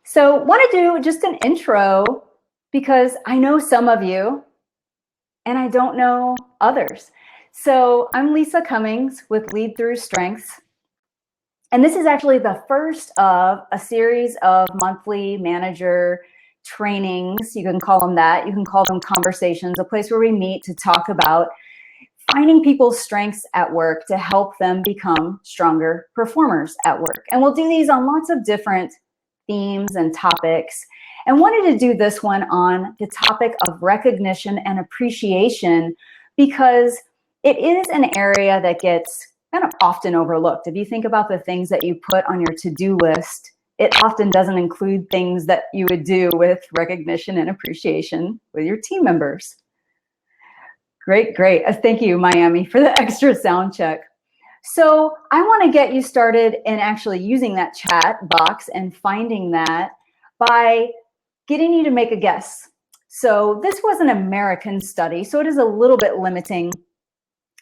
So want to do just an intro because I know some of you and I don't know others. So I'm Lisa Cummings with Lead Through Strengths. And this is actually the first of a series of monthly manager trainings. You can call them that. You can call them conversations, a place where we meet to talk about finding people's strengths at work to help them become stronger performers at work. And we'll do these on lots of different themes and topics, and wanted to do this one on the topic of recognition and appreciation because it is an area that gets kind of often overlooked. If you think about the things that you put on your to-do list, it often doesn't include things that you would do with recognition and appreciation with your team members. Great. Thank you, Miami, for the extra sound check. So I want to get you started in actually using that chat box and finding that by getting you to make a guess. So this was an American study, so it is a little bit limiting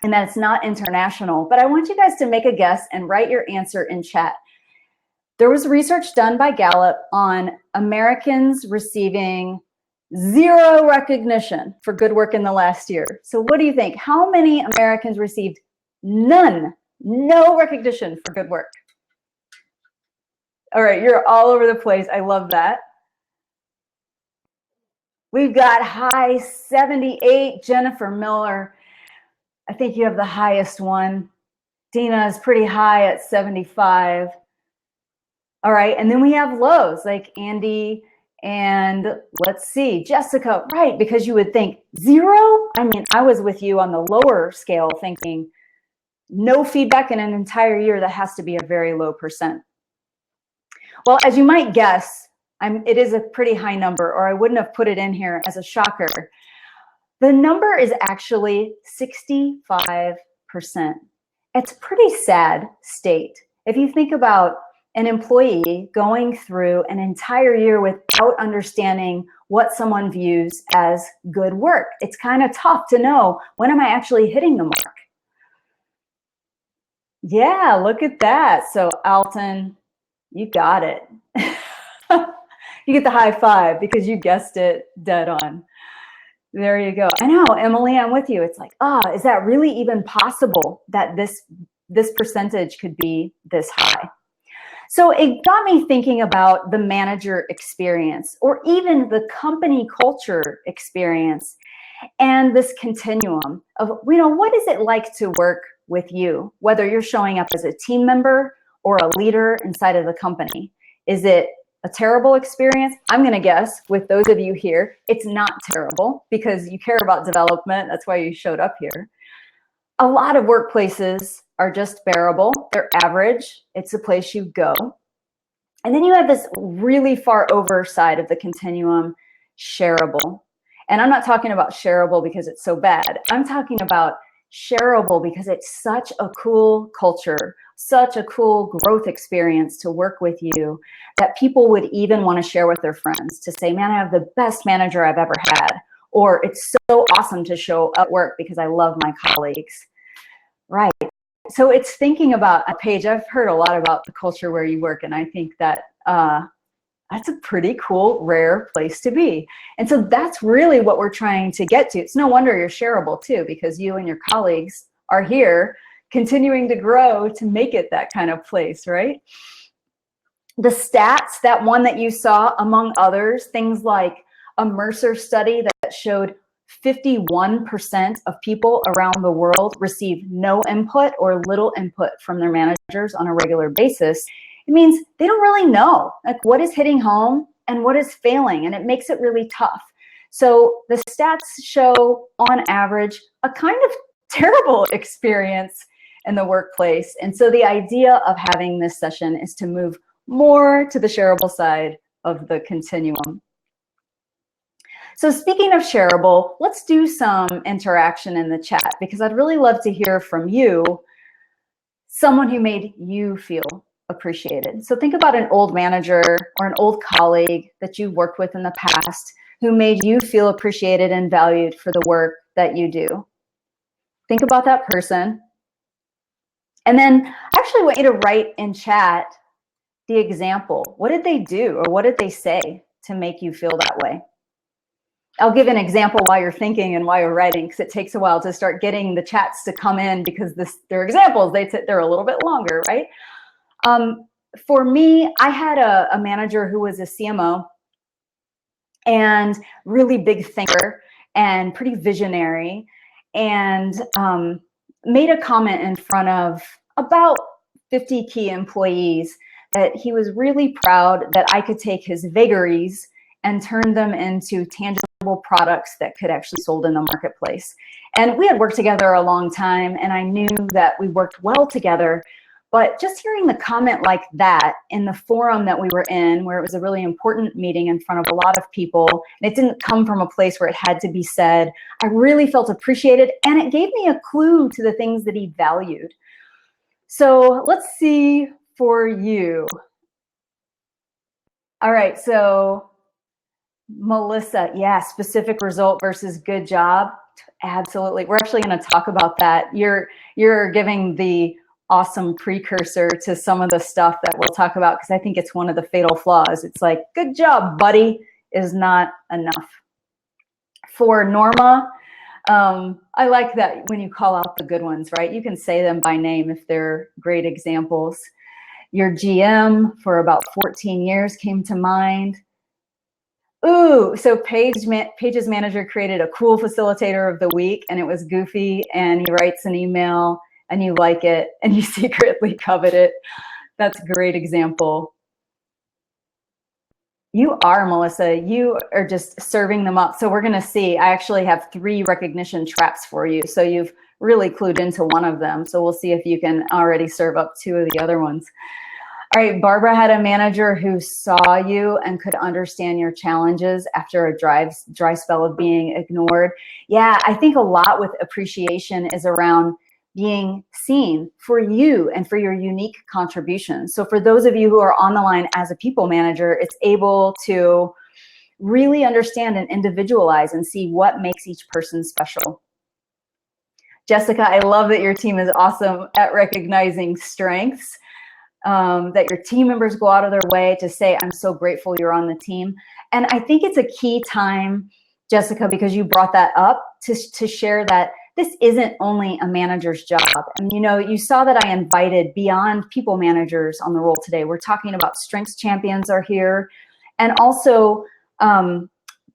in that it's not international, but I want you guys to make a guess and write your answer in chat. There was research done by Gallup on Americans receiving zero recognition for good work in the last year. So what do you think? How many Americans received no recognition for good work? All right, you're all over the place. I love that. We've got high 78, Jennifer Miller. I think you have the highest one. Dina is pretty high at 75. All right, and then we have lows like Andy and let's see, Jessica, right, because you would think zero? I mean, I was with you on the lower scale thinking no feedback in an entire year, that has to be a very low percent. Well, as you might guess, it is a pretty high number, or I wouldn't have put it in here as a shocker. The number is actually 65%. It's a pretty sad state. If you think about an employee going through an entire year without understanding what someone views as good work, it's kind of tough to know, when am I actually hitting the mark? Yeah, look at that. So Alton, you got it. You get the high five because you guessed it dead on. There you go. I know, Emily, I'm with you. It's like, is that really even possible that this percentage could be this high? So it got me thinking about the manager experience, or even the company culture experience, and this continuum of, what is it like to work with you, whether you're showing up as a team member or a leader inside of the company. Is it a terrible experience? I'm going to guess with those of you here, it's not terrible because you care about development. That's why you showed up here. A lot of workplaces are just bearable. They're average. It's a place you go. And then you have this really far over side of the continuum, shareable. And I'm not talking about shareable because it's so bad. I'm talking about shareable because it's such a cool culture, such a cool growth experience to work with you, that people would even want to share with their friends to say, man, I have the best manager I've ever had. Or it's so awesome to show up at work because I love my colleagues. Right. So it's thinking about a page. I've heard a lot about the culture where you work, and I think that that's a pretty cool, rare place to be. And so that's really what we're trying to get to. It's no wonder you're shareable too, because you and your colleagues are here continuing to grow to make it that kind of place, right? The stats, that one that you saw, among others, things like a Mercer study that showed 51% of people around the world receive no input or little input from their managers on a regular basis. It means they don't really know like what is hitting home and what is failing, and it makes it really tough. So the stats show on average a kind of terrible experience in the workplace. And so the idea of having this session is to move more to the shareable side of the continuum. So speaking of shareable, let's do some interaction in the chat because I'd really love to hear from you, someone who made you feel appreciated. So think about an old manager or an old colleague that you've worked with in the past who made you feel appreciated and valued for the work that you do. Think about that person. And then I actually want you to write in chat the example. What did they do or what did they say to make you feel that way? I'll give an example while you're thinking and while you're writing, because it takes a while to start getting the chats to come in, because they're examples. They're a little bit longer, right? For me, I had a manager who was a CMO and really big thinker and pretty visionary, and made a comment in front of about 50 key employees that he was really proud that I could take his vagaries and turn them into tangible products that could actually be sold in the marketplace. And we had worked together a long time, and I knew that we worked well together. But just hearing the comment like that in the forum that we were in, where it was a really important meeting in front of a lot of people, and it didn't come from a place where it had to be said, I really felt appreciated, and it gave me a clue to the things that he valued. So let's see for you. All right, so Melissa, yeah, specific result versus good job. Absolutely. We're actually going to talk about that. You're giving the awesome precursor to some of the stuff that we'll talk about, because I think it's one of the fatal flaws. It's like, good job, buddy, is not enough. For Norma, I like that when you call out the good ones, right? You can say them by name if they're great examples. Your GM for about 14 years came to mind. Ooh, so Paige's manager created a cool facilitator of the week, and it was goofy, and he writes an email and you like it and you secretly covet it. That's a great example. You are, Melissa, you are just serving them up. So we're going to see, I actually have 3 recognition traps for you. So you've really clued into one of them. So we'll see if you can already serve up 2 of the other ones. All right, Barbara had a manager who saw you and could understand your challenges after a dry spell of being ignored. Yeah, I think a lot with appreciation is around being seen for you and for your unique contributions. So for those of you who are on the line as a people manager, it's able to really understand and individualize and see what makes each person special. Jessica, I love that your team is awesome at recognizing strengths. That your team members go out of their way to say, I'm so grateful you're on the team. And I think it's a key time, Jessica, because you brought that up, to share that this isn't only a manager's job. And you know, you saw that I invited beyond people managers on the roll today. We're talking about strengths champions are here, and also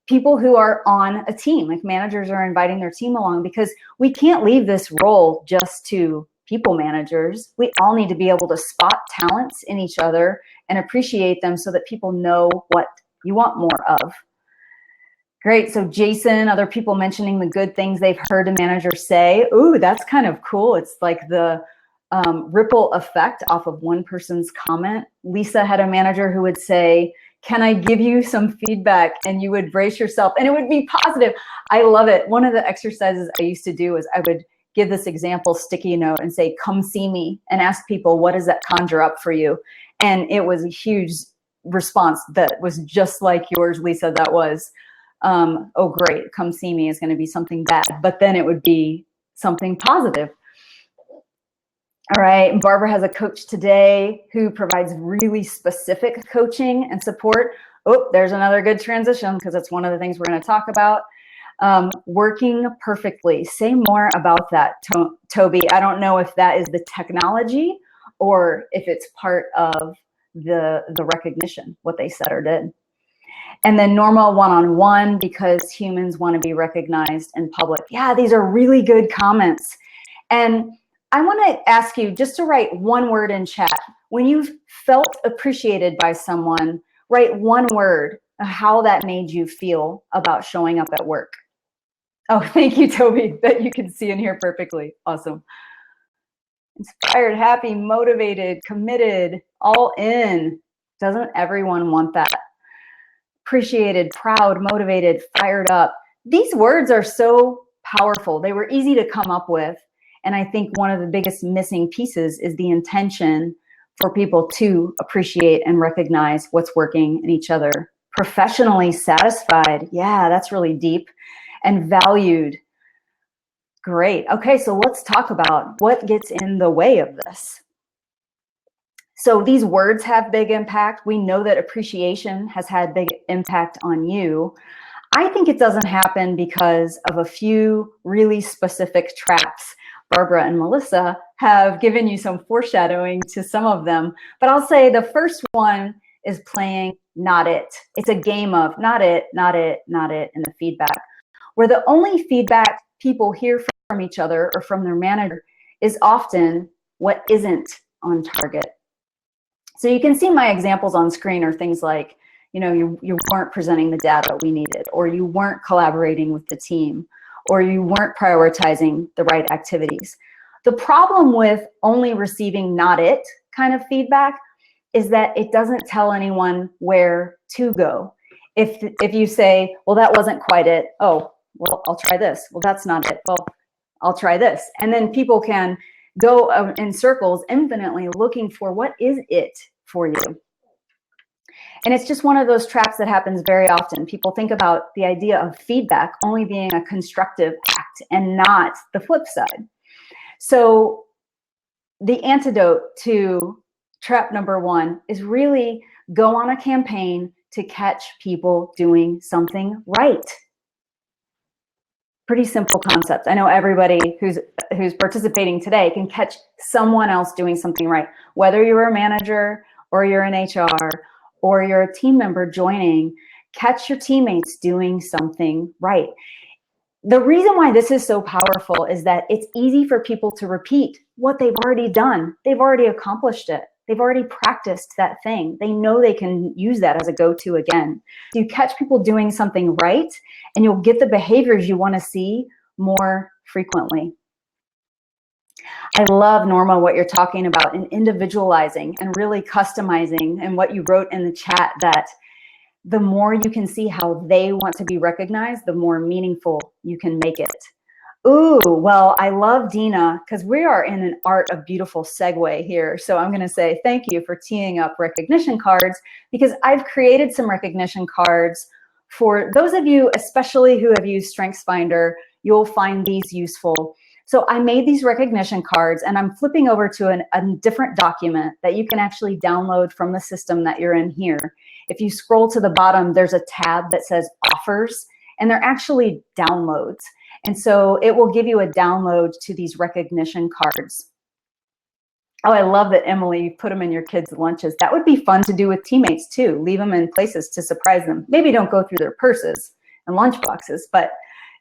people who are on a team, like managers are inviting their team along, because we can't leave this role just to people managers. We all need to be able to spot talents in each other and appreciate them so that people know what you want more of. Great. So Jason, other people mentioning the good things they've heard a manager say. Ooh, that's kind of cool. It's like the ripple effect off of one person's comment. Lisa had a manager who would say, can I give you some feedback? And you would brace yourself and it would be positive. I love it. One of the exercises I used to do is I would give this example sticky note and say, come see me, and ask people, what does that conjure up for you? And it was a huge response that was just like yours, Lisa. That was, oh, great, come see me is going to be something bad, but then it would be something positive. All right, Barbara has a coach today who provides really specific coaching and support. Oh, there's another good transition, because it's one of the things we're going to talk about. Working perfectly. Say more about that, Toby. I don't know if that is the technology or if it's part of the recognition, what they said or did. And then normal one-on-one, because humans want to be recognized in public. Yeah, these are really good comments. And I want to ask you just to write one word in chat. When you've felt appreciated by someone, write one word of how that made you feel about showing up at work. Oh, thank you, Toby, that you can see and hear perfectly. Awesome. Inspired, happy, motivated, committed, all in. Doesn't everyone want that? Appreciated, proud, motivated, fired up. These words are so powerful. They were easy to come up with. And I think one of the biggest missing pieces is the intention for people to appreciate and recognize what's working in each other. Professionally satisfied. Yeah, that's really deep. And valued. Great. Okay, so let's talk about what gets in the way of this. So these words have big impact. We know that appreciation has had big impact on you. I think it doesn't happen because of a few really specific traps. Barbara and Melissa have given you some foreshadowing to some of them, but I'll say the first one is playing not it. It's a game of not it, not it, not it, and the feedback, where the only feedback people hear from each other or from their manager is often what isn't on target. So you can see my examples on screen are things like, you know, you weren't presenting the data we needed, or you weren't collaborating with the team, or you weren't prioritizing the right activities. The problem with only receiving not it kind of feedback is that it doesn't tell anyone where to go. If you say, well, that wasn't quite it. Oh, well, I'll try this. Well, that's not it. Well, I'll try this. And then people can go in circles infinitely looking for what is it for you. And it's just one of those traps that happens very often. People think about the idea of feedback only being a constructive act and not the flip side. So the antidote to trap number one is really go on a campaign to catch people doing something right. Pretty simple concept. I know everybody who's participating today can catch someone else doing something right, whether you're a manager or you're in HR or you're a team member joining. Catch your teammates doing something right. The reason why this is so powerful is that it's easy for people to repeat what they've already done. They've already accomplished it. They've already practiced that thing. They know they can use that as a go-to again. So you catch people doing something right, and you'll get the behaviors you want to see more frequently. I love, Norma, what you're talking about in individualizing and really customizing, and what you wrote in the chat, that the more you can see how they want to be recognized, the more meaningful you can make it. Ooh, well, I love Dina, because we are in an art of beautiful segue here. So I'm going to say thank you for teeing up recognition cards, because I've created some recognition cards for those of you, especially who have used StrengthsFinder. You'll find these useful. So I made these recognition cards, and I'm flipping over to a different document that you can actually download from the system that you're in here. If you scroll to the bottom, there's a tab that says offers, and they're actually downloads. And so it will give you a download to these recognition cards. Oh, I love that, Emily, you put them in your kids' lunches. That would be fun to do with teammates too. Leave them in places to surprise them. Maybe don't go through their purses and lunch boxes, but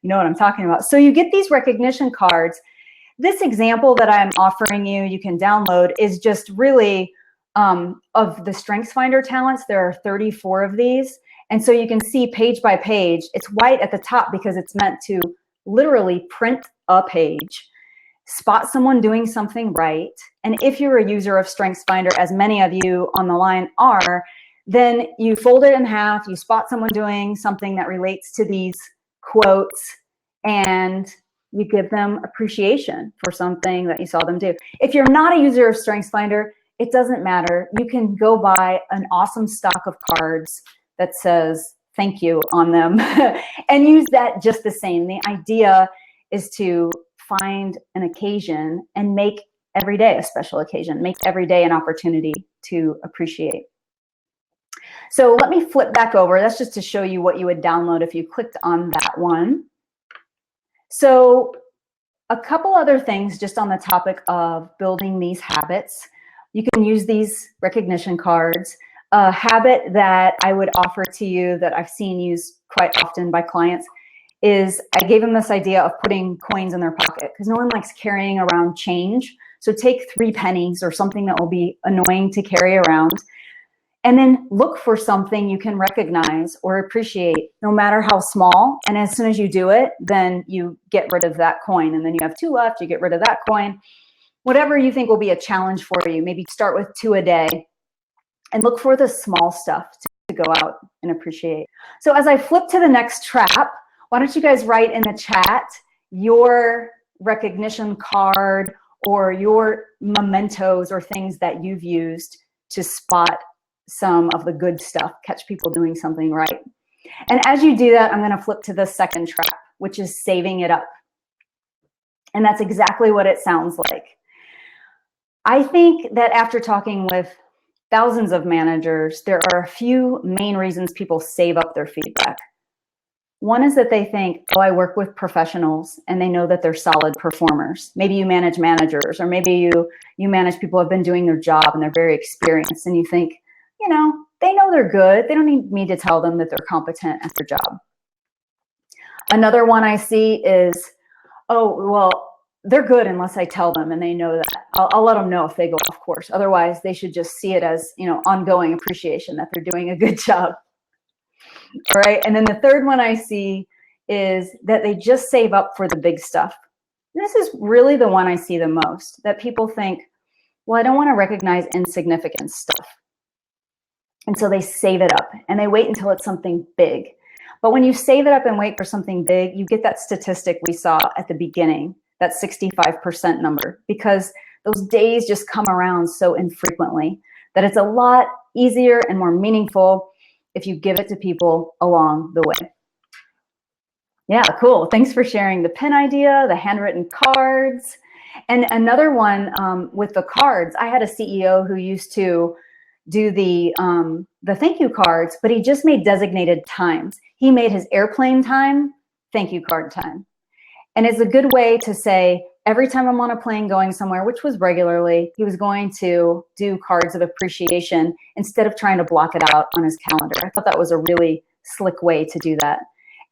you know what I'm talking about. So you get these recognition cards. This example that I'm offering you, you can download, is just really of the StrengthsFinder talents. There are 34 of these. And so you can see page by page. It's white at the top because it's meant to literally print a page, spot someone doing something right. And if you're a user of StrengthsFinder, as many of you on the line are, then you fold it in half, you spot someone doing something that relates to these quotes, and you give them appreciation for something that you saw them do. If you're not a user of StrengthsFinder, it doesn't matter. You can go buy an awesome stock of cards that says thank you on them and use that just the same. The idea is to find an occasion and make every day a special occasion, make every day an opportunity to appreciate. So let me flip back over. That's just to show you what you would download if you clicked on that one. So a couple other things just on the topic of building these habits. You can use these recognition cards. A habit that I would offer to you that I've seen used quite often by clients is I gave them this idea of putting coins in their pocket, because no one likes carrying around change. So take 3 pennies or something that will be annoying to carry around, and then look for something you can recognize or appreciate, no matter how small. And as soon as you do it, then you get rid of that coin, and then you have 2 left, you get rid of that coin. Whatever you think will be a challenge for you, maybe start with 2 a day. And look for the small stuff to go out and appreciate. So as I flip to the next trap, why don't you guys write in the chat your recognition card or your mementos or things that you've used to spot some of the good stuff, catch people doing something right. And as you do that, I'm going to flip to the second trap, which is saving it up. And that's exactly what it sounds like. I think that after talking with thousands of managers, there are a few main reasons people save up their feedback. One is that they think, oh, I work with professionals and they know that they're solid performers. Maybe you manage managers, or maybe you manage people who have been doing their job and they're very experienced, and you think, you know, they know they're good. They don't need me to tell them that they're competent at their job. Another one I see is, oh, well, they're good unless I tell them, and they know that. I'll let them know if they go off course. Otherwise, they should just see it as, you know, ongoing appreciation that they're doing a good job. All right. And then the third one I see is that they just save up for the big stuff. This is really the one I see the most, that people think, well, I don't want to recognize insignificant stuff. And so they save it up and they wait until it's something big. But when you save it up and wait for something big, you get that statistic we saw at the beginning, that 65% number, because those days just come around so infrequently that it's a lot easier and more meaningful if you give it to people along the way. Yeah, cool. Thanks for sharing the pin idea, the handwritten cards. And another one with the cards, I had a CEO who used to do the thank you cards, but he just made designated times. He made his airplane time thank you card time. And it's a good way to say, every time I'm on a plane going somewhere, which was regularly, he was going to do cards of appreciation instead of trying to block it out on his calendar. I thought that was a really slick way to do that.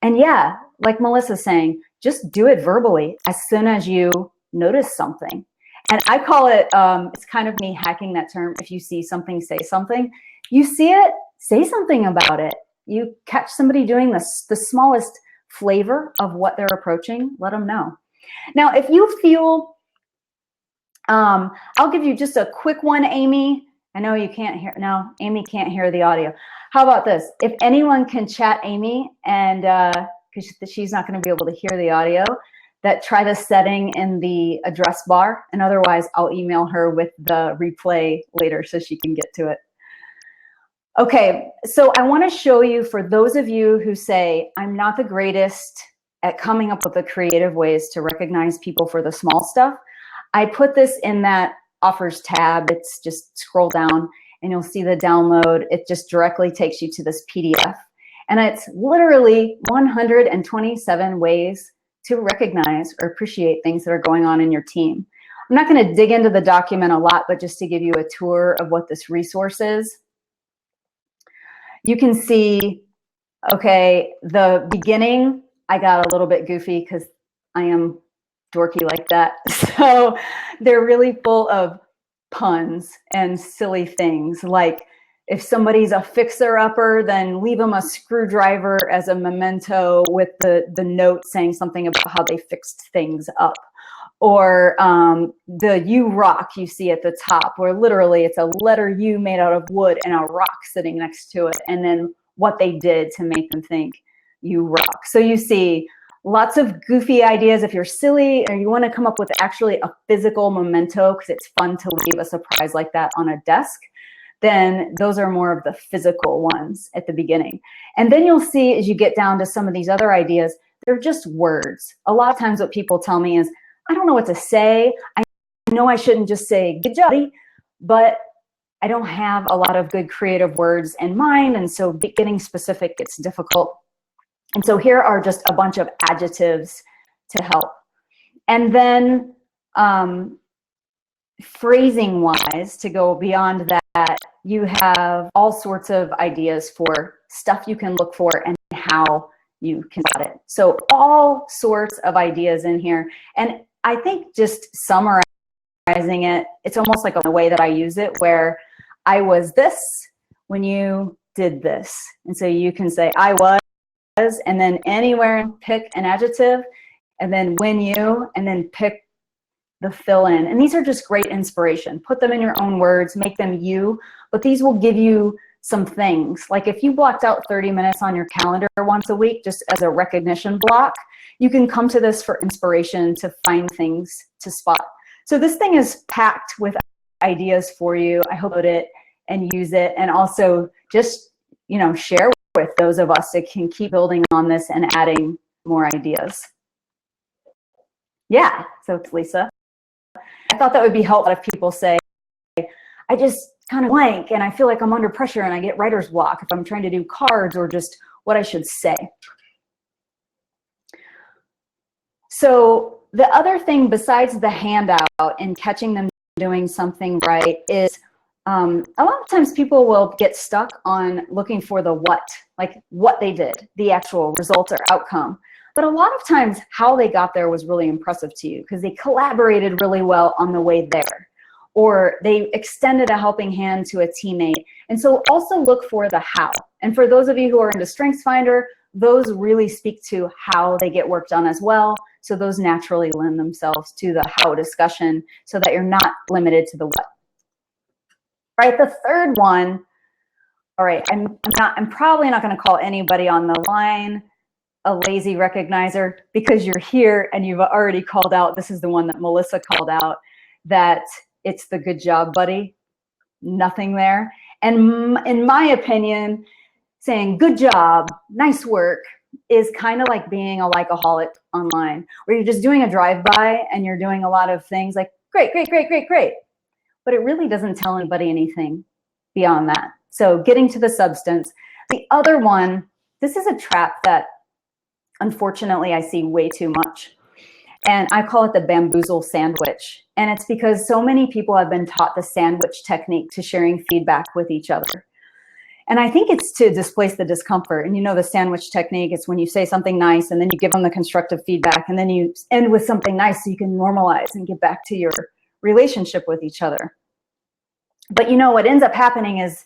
And yeah, like Melissa's saying, just do it verbally as soon as you notice something. And I call it, it's kind of me hacking that term. If you see something, say something. You see it, say something about it. You catch somebody doing the smallest flavor of what they're approaching, let them know. Now, if you feel, I'll give you just a quick one, Amy. I know you can't hear, no, Amy can't hear the audio. How about this? If anyone can chat Amy, and because she's not going to be able to hear the audio, that try the setting in the address bar, and otherwise I'll email her with the replay later so she can get to it. Okay, so I want to show you, for those of you who say, I'm not the greatest at coming up with the creative ways to recognize people for the small stuff, I put this in that offers tab. It's just scroll down and you'll see the download. It just directly takes you to this PDF. And it's literally 127 ways to recognize or appreciate things that are going on in your team. I'm not going to dig into the document a lot, but just to give you a tour of what this resource is. You can see, okay, the beginning, I got a little bit goofy because I am dorky like that. So they're really full of puns and silly things. Like if somebody's a fixer-upper, then leave them a screwdriver as a memento with the note saying something about how they fixed things up. Or the "you rock" you see at the top, where literally it's a letter U made out of wood and a rock sitting next to it, and then what they did to make them think you rock. So you see lots of goofy ideas. If you're silly or you want to come up with actually a physical memento, because it's fun to leave a surprise like that on a desk, then those are more of the physical ones at the beginning. And then you'll see as you get down to some of these other ideas, they're just words. A lot of times what people tell me is, I don't know what to say. I know I shouldn't just say good job, but I don't have a lot of good creative words in mind, and so getting specific gets difficult. And so here are just a bunch of adjectives to help. And then phrasing wise, to go beyond that, you have all sorts of ideas for stuff you can look for and how you can spot it. So all sorts of ideas in here. And I think just summarizing it, it's almost like the way that I use it, where I was this when you did this. And so you can say I was, and then anywhere pick an adjective, and then when you, and then pick the fill in. And these are just great inspiration. Put them in your own words, make them you, but these will give you some things. Like if you blocked out 30 minutes on your calendar once a week, just as a recognition block, you can come to this for inspiration to find things to spot. So this thing is packed with ideas for you. I hope it and use it, and also just, you know, share with those of us that can keep building on this and adding more ideas. Yeah, so it's Lisa. I thought that would be helpful if people say, I just kind of blank and I feel like I'm under pressure and I get writer's block if I'm trying to do cards or just what I should say. So the other thing besides the handout and catching them doing something right is a lot of times people will get stuck on looking for the what, like what they did, the actual result or outcome. But a lot of times how they got there was really impressive to you because they collaborated really well on the way there, or they extended a helping hand to a teammate. And so also look for the how. And for those of you who are into StrengthsFinder, those really speak to how they get work done as well. So those naturally lend themselves to the how discussion so that you're not limited to the what. All right, the third one, all right, I'm probably not gonna call anybody on the line a lazy recognizer because you're here and you've already called out, this is the one that Melissa called out, that it's the good job, buddy, nothing there. And in my opinion, saying good job, nice work is kind of like being a likeaholic online, where you're just doing a drive-by and you're doing a lot of things like great, great, great, great, great. But it really doesn't tell anybody anything beyond that. So getting to the substance. The other one, this is a trap that unfortunately I see way too much. And I call it the bamboozle sandwich. And it's because so many people have been taught the sandwich technique to sharing feedback with each other. And I think it's to displace the discomfort. And you know the sandwich technique, it's when you say something nice and then you give them the constructive feedback and then you end with something nice so you can normalize and get back to your relationship with each other. But you know what ends up happening is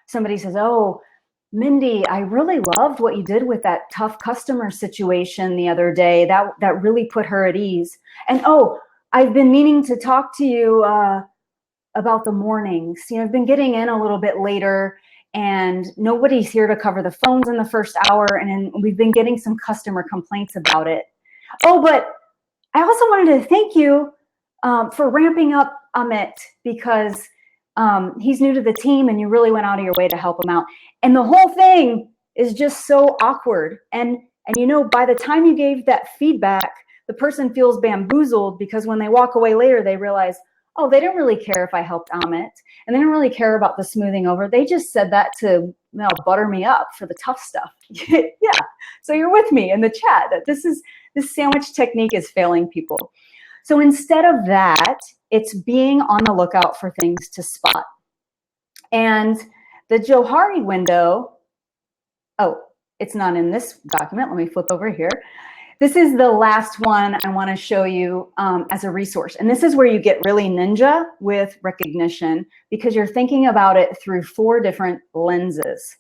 somebody says, oh, Mindy, I really loved what you did with that tough customer situation the other day. That really put her at ease. And oh, I've been meaning to talk to you about the mornings. You know, I've been getting in a little bit later and nobody's here to cover the phones in the first hour. And we've been getting some customer complaints about it. Oh, but I also wanted to thank you for ramping up Amit because he's new to the team and you really went out of your way to help him out. And the whole thing is just so awkward. And you know, by the time you gave that feedback, the person feels bamboozled because when they walk away later, they realize, oh, they didn't really care if I helped Amit and they didn't really care about the smoothing over. They just said that to, you know, butter me up for the tough stuff. Yeah. So you're with me in the chat that this sandwich technique is failing people. So instead of that, it's being on the lookout for things to spot. And the Johari window, oh, it's not in this document. Let me flip over here. This is the last one I want to show you as a resource. And this is where you get really ninja with recognition because you're thinking about it through 4 different lenses.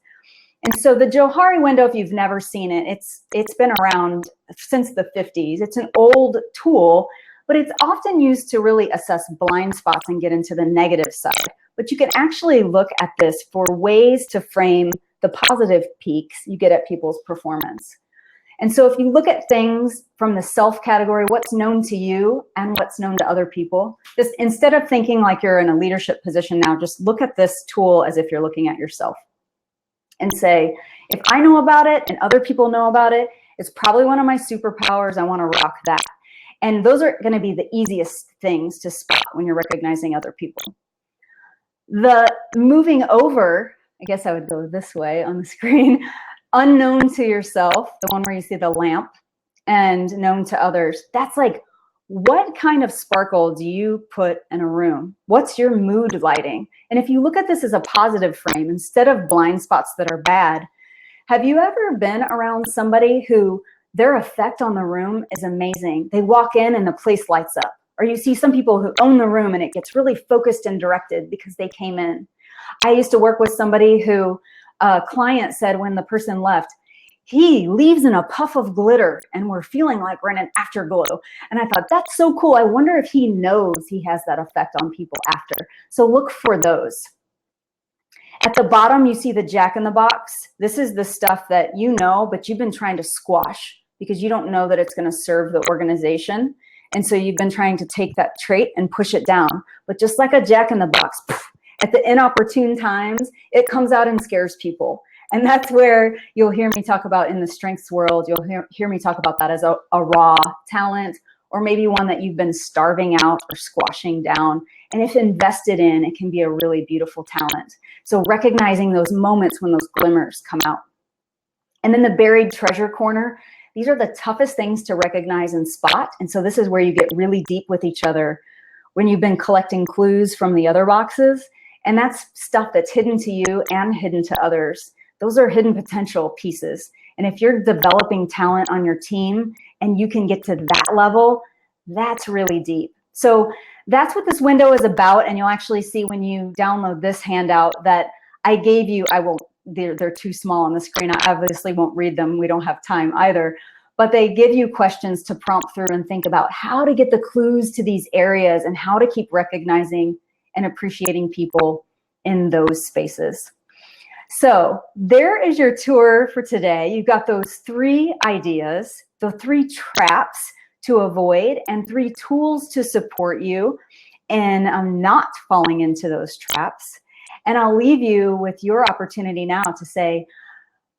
And so the Johari window, if you've never seen it, it's been around since the 50s. It's an old tool, but it's often used to really assess blind spots and get into the negative side. But you can actually look at this for ways to frame the positive peaks you get at people's performance. And so if you look at things from the self category, what's known to you and what's known to other people, just instead of thinking like you're in a leadership position now, just look at this tool as if you're looking at yourself and say, if I know about it and other people know about it, it's probably one of my superpowers. I want to rock that. And those are going to be the easiest things to spot when you're recognizing other people. The moving over, I guess I would go this way on the screen, unknown to yourself, the one where you see the lamp, and known to others. That's like, what kind of sparkle do you put in a room? What's your mood lighting? And if you look at this as a positive frame, instead of blind spots that are bad, have you ever been around somebody who their effect on the room is amazing? They walk in and the place lights up. Or you see some people who own the room and it gets really focused and directed because they came in. I used to work with somebody who a client said when the person left, he leaves in a puff of glitter and we're feeling like we're in an afterglow. And I thought, that's so cool. I wonder if he knows he has that effect on people after. So look for those. At the bottom, you see the Jack in the Box. This is the stuff that you know, but you've been trying to squash because you don't know that it's going to serve the organization. And so you've been trying to take that trait and push it down. But just like a Jack in the Box, at the inopportune times, it comes out and scares people. And that's where you'll hear me talk about in the strengths world. You'll hear me talk about that as a raw talent or maybe one that you've been starving out or squashing down. And if invested in, it can be a really beautiful talent. So recognizing those moments when those glimmers come out. And then the buried treasure corner. These are the toughest things to recognize and spot. And so this is where you get really deep with each other when you've been collecting clues from the other boxes. And that's stuff that's hidden to you and hidden to others. Those are hidden potential pieces. And if you're developing talent on your team and you can get to that level, that's really deep. So that's what this window is about. And you'll actually see when you download this handout that I gave you. I won't, they're too small on the screen. I obviously won't read them. We don't have time either. But they give you questions to prompt through and think about how to get the clues to these areas and how to keep recognizing and appreciating people in those spaces. So there is your tour for today. You've got those 3 ideas, the 3 traps to avoid, and 3 tools to support you in not falling into those traps. And I'll leave you with your opportunity now to say,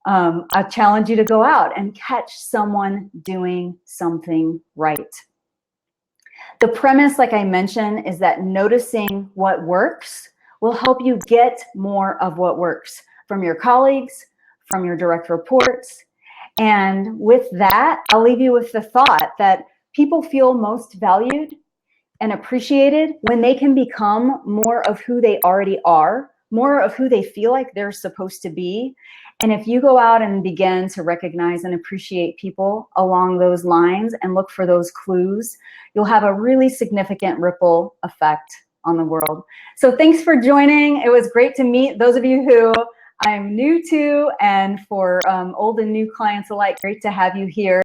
I challenge you to go out and catch someone doing something right. The premise, like I mentioned, is that noticing what works will help you get more of what works from your colleagues, from your direct reports. And with that, I'll leave you with the thought that people feel most valued and appreciated when they can become more of who they already are, more of who they feel like they're supposed to be. And if you go out and begin to recognize and appreciate people along those lines and look for those clues, you'll have a really significant ripple effect on the world. So thanks for joining. It was great to meet those of you who I'm new to, and for old and new clients alike, great to have you here.